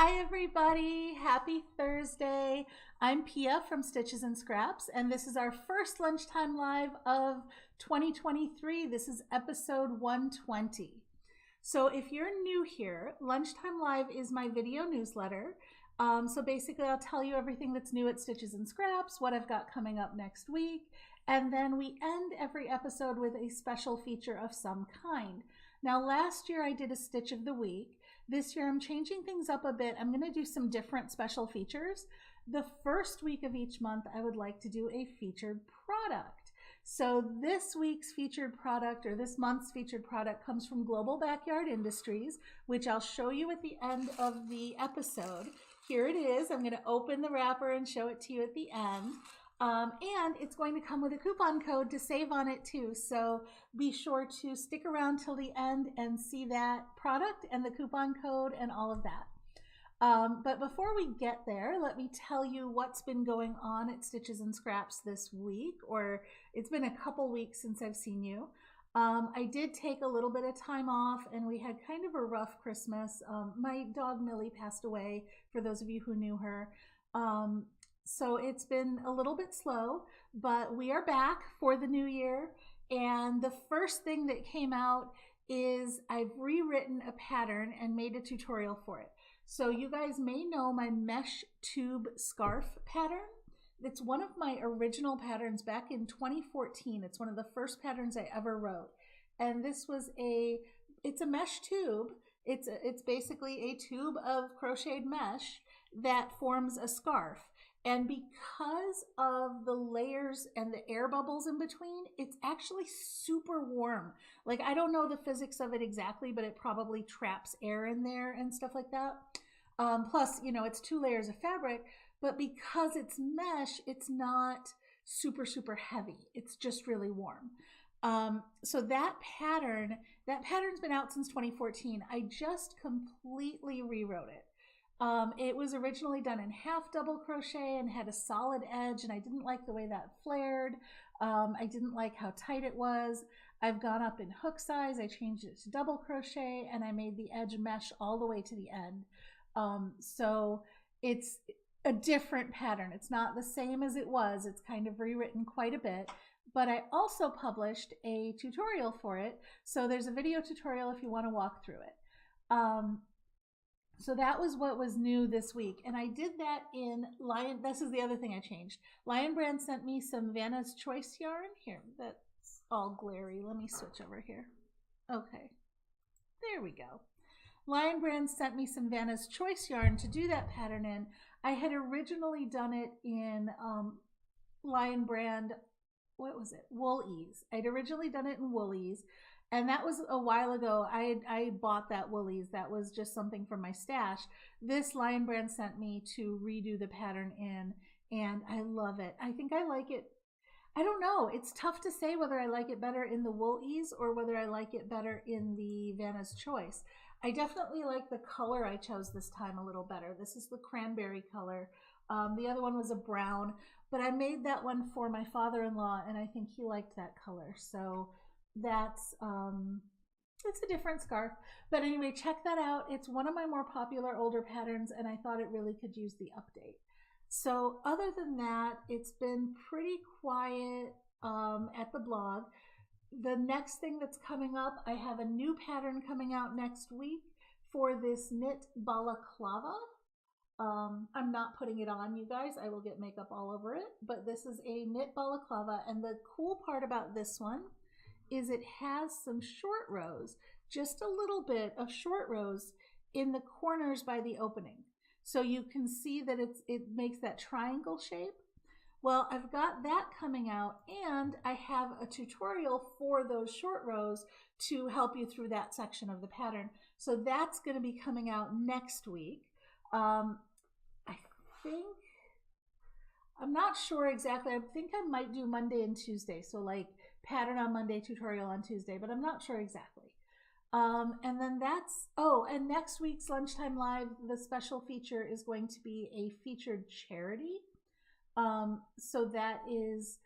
Hi everybody, happy Thursday. I'm Pia from Stitches and Scraps, and this is our first Lunchtime Live of 2023. This is episode 120. So if you're new here, Lunchtime Live is my video newsletter. So basically I'll tell you everything that's new at Stitches and Scraps, what I've got coming up next week, and then we end every episode with a special feature of some kind. Now last year I did a Stitch of the Week. This year I'm changing things up a bit. I'm going to do some different special features. The first week of each month I would like to do a featured product. So this week's featured product, or this month's featured product, comes from Global Backyard Industries, which I'll show you at the end of the episode. Here it is. I'm going to open the wrapper and show it to you at the end. And it's going to come with a coupon code to save on it too. So be sure to stick around till the end and see that product and the coupon code and all of that. But before we get there, let me tell you what's been going on at Stitches and Scraps this week, or it's been a couple weeks since I've seen you. I did take a little bit of time off and we had kind of a rough Christmas. My dog Millie passed away, for those of you who knew her. So it's been a little bit slow, but we are back for the new year. And the first thing that came out is I've rewritten a pattern and made a tutorial for it. So you guys may know my mesh tube scarf pattern. It's one of my original patterns back in 2014. It's one of the first patterns I ever wrote. And this was it's a mesh tube. It's basically a tube of crocheted mesh that forms a scarf. And because of the layers and the air bubbles in between, it's actually super warm. Like, I don't know the physics of it exactly, but it probably traps air in there and stuff like that. Plus, you know, it's 2 layers of fabric, but because it's mesh, it's not super, super heavy. It's just really warm. So that pattern's been out since 2014. I just completely rewrote it. It was originally done in half double crochet and had a solid edge, and I didn't like the way that flared. I didn't like how tight it was. I've gone up in hook size. I changed it to double crochet and I made the edge mesh all the way to the end. So it's a different pattern. It's not the same as it was. It's kind of rewritten quite a bit, but I also published a tutorial for it. So there's a video tutorial if you want to walk through it. So that was what was new this week. And I did that in Lion. This is the other thing I changed. Lion Brand sent me some Vanna's Choice yarn. Here, that's all glary. Let me switch over here. Okay, there we go. Lion Brand sent me some Vanna's Choice yarn to do that pattern in. I had originally done it in Lion Brand, what was it? Wool-Ease. I'd originally done it in Wool-Ease. And that was a while ago. I bought that Woolies. That was just something from my stash. This Lion Brand sent me to redo the pattern in, and I love it. I think I like it. I don't know. It's tough to say whether I like it better in the Wool-Ease or whether I like it better in the Vanna's Choice. I definitely like the color I chose this time a little better. This is the cranberry color. The other one was a brown, but I made that one for my father-in-law, and I think he liked that color. So that's it's a different scarf, but anyway, check that out. It's one of my more popular older patterns, and I thought it really could use the update. So other than that, it's been pretty quiet at the blog. The next thing that's coming up, I have a new pattern coming out next week for this knit balaclava. I'm not putting it on, you guys. I will get makeup all over it, but this is a knit balaclava, and the cool part about this one is it has some short rows, just a little bit of short rows in the corners by the opening. So you can see that it makes that triangle shape. Well, I've got that coming out, and I have a tutorial for those short rows to help you through that section of the pattern. So that's going to be coming out next week. I think, I'm not sure exactly. I think I might do Monday and Tuesday. So like pattern on Monday, tutorial on Tuesday, but I'm not sure exactly. And then and next week's Lunchtime Live, the special feature is going to be a featured charity. So that is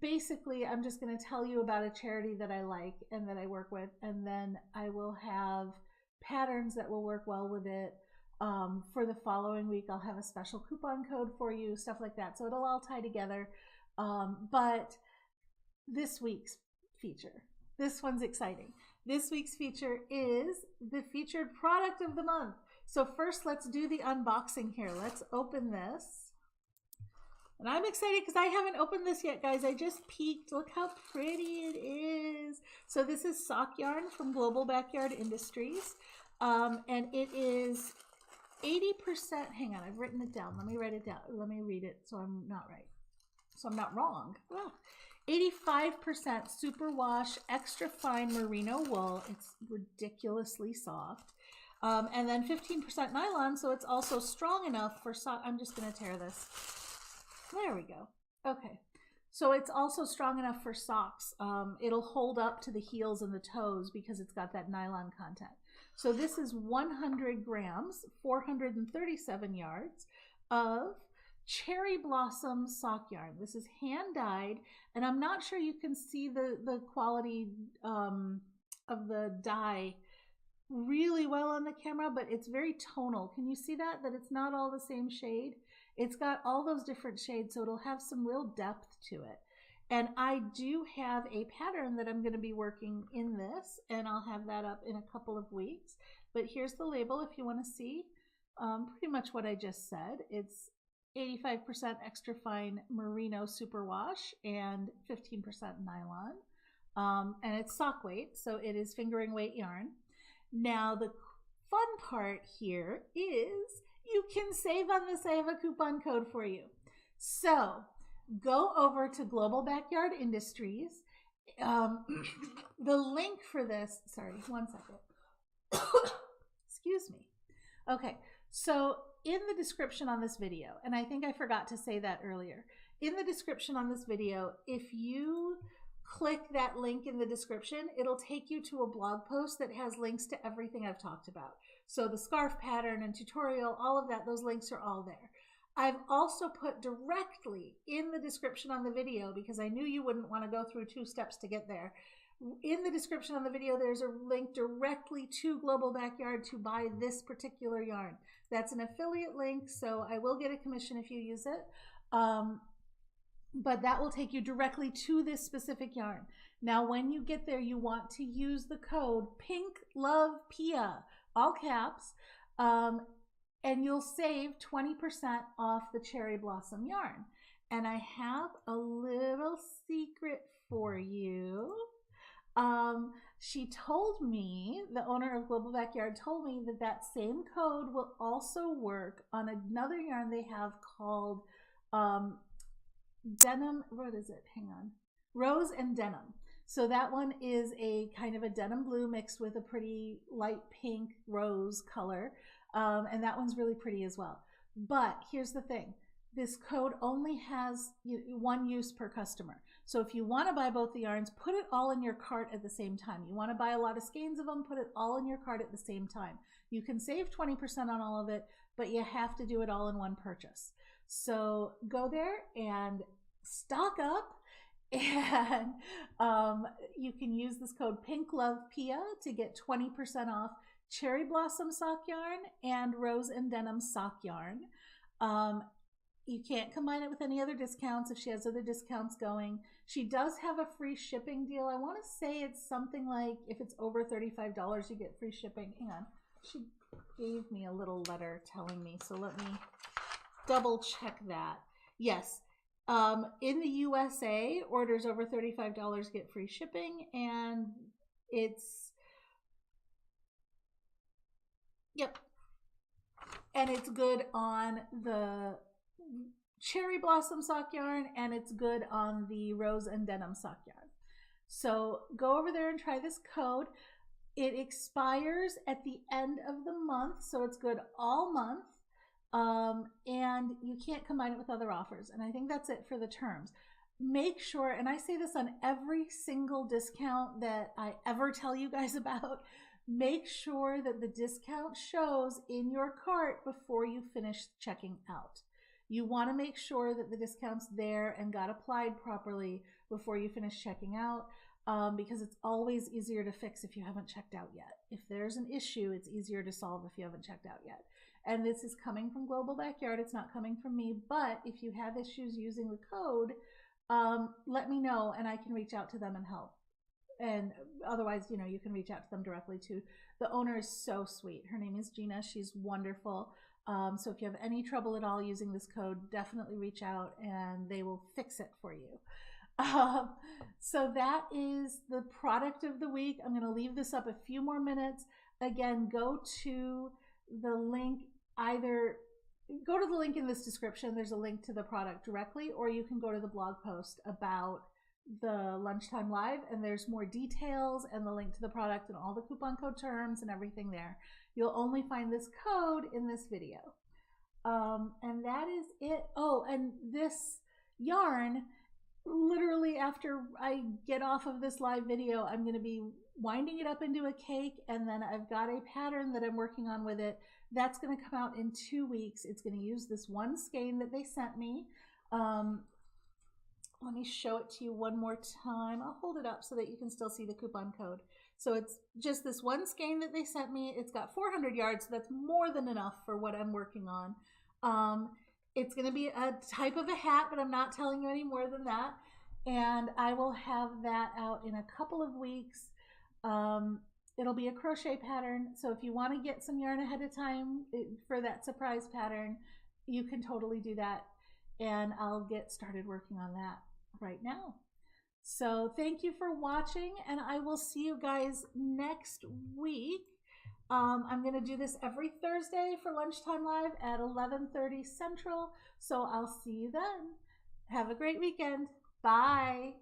basically, I'm just going to tell you about a charity that I like and that I work with, and then I will have patterns that will work well with it. For the following week, I'll have a special coupon code for you, stuff like that. So it'll all tie together. But this week's feature, this one's exciting. This week's feature is the featured product of the month. So first, let's do the unboxing here. Let's open this. And I'm excited because I haven't opened this yet, guys. I just peeked. Look how pretty it is. So this is sock yarn from Global Backyard Industries. And it is 80%. Hang on, I've written it down. Let me write it down. Let me read it so I'm not right. So I'm not wrong. Well, 85% superwash, extra fine merino wool. It's ridiculously soft. And then 15% nylon, so it's also strong enough for sock. I'm just going to tear this. There we go. Okay. So it's also strong enough for socks. It'll hold up to the heels and the toes because it's got that nylon content. So this is 100 grams, 437 yards of cherry blossom sock yarn. This is hand dyed, and I'm not sure you can see the quality of the dye really well on the camera, but it's very tonal. Can you see that it's not all the same shade? It's got all those different shades, so it'll have some real depth to it. And I do have a pattern that I'm going to be working in this, and I'll have that up in a couple of weeks. But here's the label if you want to see pretty much what I just said. It's 85% extra fine merino superwash and 15% nylon. And it's sock weight, so it is fingering weight yarn. Now the fun part here is you can save on this. I have a coupon code for you. So go over to Global Backyard Industries. The link for this, sorry, one second. Excuse me. Okay, so in the description on this video, and I think I forgot to say that earlier, in the description on this video, if you click that link in the description, it'll take you to a blog post that has links to everything I've talked about. So the scarf pattern and tutorial, all of that, those links are all there. I've also put directly in the description on the video, because I knew you wouldn't want to go through 2 steps to get there. In the description on the video, there's a link directly to Global Backyard to buy this particular yarn. That's an affiliate link, so I will get a commission if you use it. But that will take you directly to this specific yarn. Now, when you get there, you want to use the code PINKLOVEPIA, all caps, and you'll save 20% off the cherry blossom yarn. And I have a little secret for you. She told me, the owner of Global Backyard told me that that same code will also work on another yarn they have called denim, what is it? Hang on. Rose and denim. So that one is a kind of a denim blue mixed with a pretty light pink rose color. And that one's really pretty as well. But here's the thing. This code only has one use per customer. So if you want to buy both the yarns, put it all in your cart at the same time. You want to buy a lot of skeins of them, put it all in your cart at the same time. You can save 20% on all of it, but you have to do it all in one purchase. So go there and stock up, and you can use this code PINKLOVEPIA to get 20% off cherry blossom sock yarn and rose and denim sock yarn. You can't combine it with any other discounts if she has other discounts going. She does have a free shipping deal. I want to say it's something like if it's over $35, you get free shipping. Hang on. She gave me a little letter telling me, so let me double check that. Yes. In the USA, orders over $35 get free shipping, and it's, yep. And it's good on the cherry blossom sock yarn, and it's good on the rose and denim sock yarn. So go over there and try this code. It expires at the end of the month, so it's good all month. And you can't combine it with other offers. And I think that's it for the terms. Make sure, and I say this on every single discount that I ever tell you guys about, make sure that the discount shows in your cart before you finish checking out. You want to make sure that the discount's there and got applied properly before you finish checking out, because it's always easier to fix if you haven't checked out yet. If there's an issue, it's easier to solve if you haven't checked out yet. And this is coming from Global Backyard. It's not coming from me. But if you have issues using the code, let me know and I can reach out to them and help. And otherwise, you know, you can reach out to them directly too. The owner is so sweet. Her name is Gina. She's wonderful. So if you have any trouble at all using this code, definitely reach out and they will fix it for you. So that is the product of the week. I'm going to leave this up a few more minutes. Again, go to the link, either go to the link in this description. There's a link to the product directly, or you can go to the blog post about the Lunchtime Live, and there's more details and the link to the product and all the coupon code terms and everything there. You'll only find this code in this video. And that is it. Oh, and this yarn, literally after I get off of this live video, I'm going to be winding it up into a cake, and then I've got a pattern that I'm working on with it. That's going to come out in 2 weeks. It's going to use this one skein that they sent me. Let me show it to you one more time. I'll hold it up so that you can still see the coupon code. So it's just this one skein that they sent me. It's got 400 yards, so that's more than enough for what I'm working on. It's going to be a type of a hat, but I'm not telling you any more than that. And I will have that out in a couple of weeks. It'll be a crochet pattern. So if you want to get some yarn ahead of time for that surprise pattern, you can totally do that. And I'll get started working on that right now. So thank you for watching, and I will see you guys next week. I'm going to do this every Thursday for Lunchtime Live at 11:30 Central. So I'll see you then. Have a great weekend. Bye.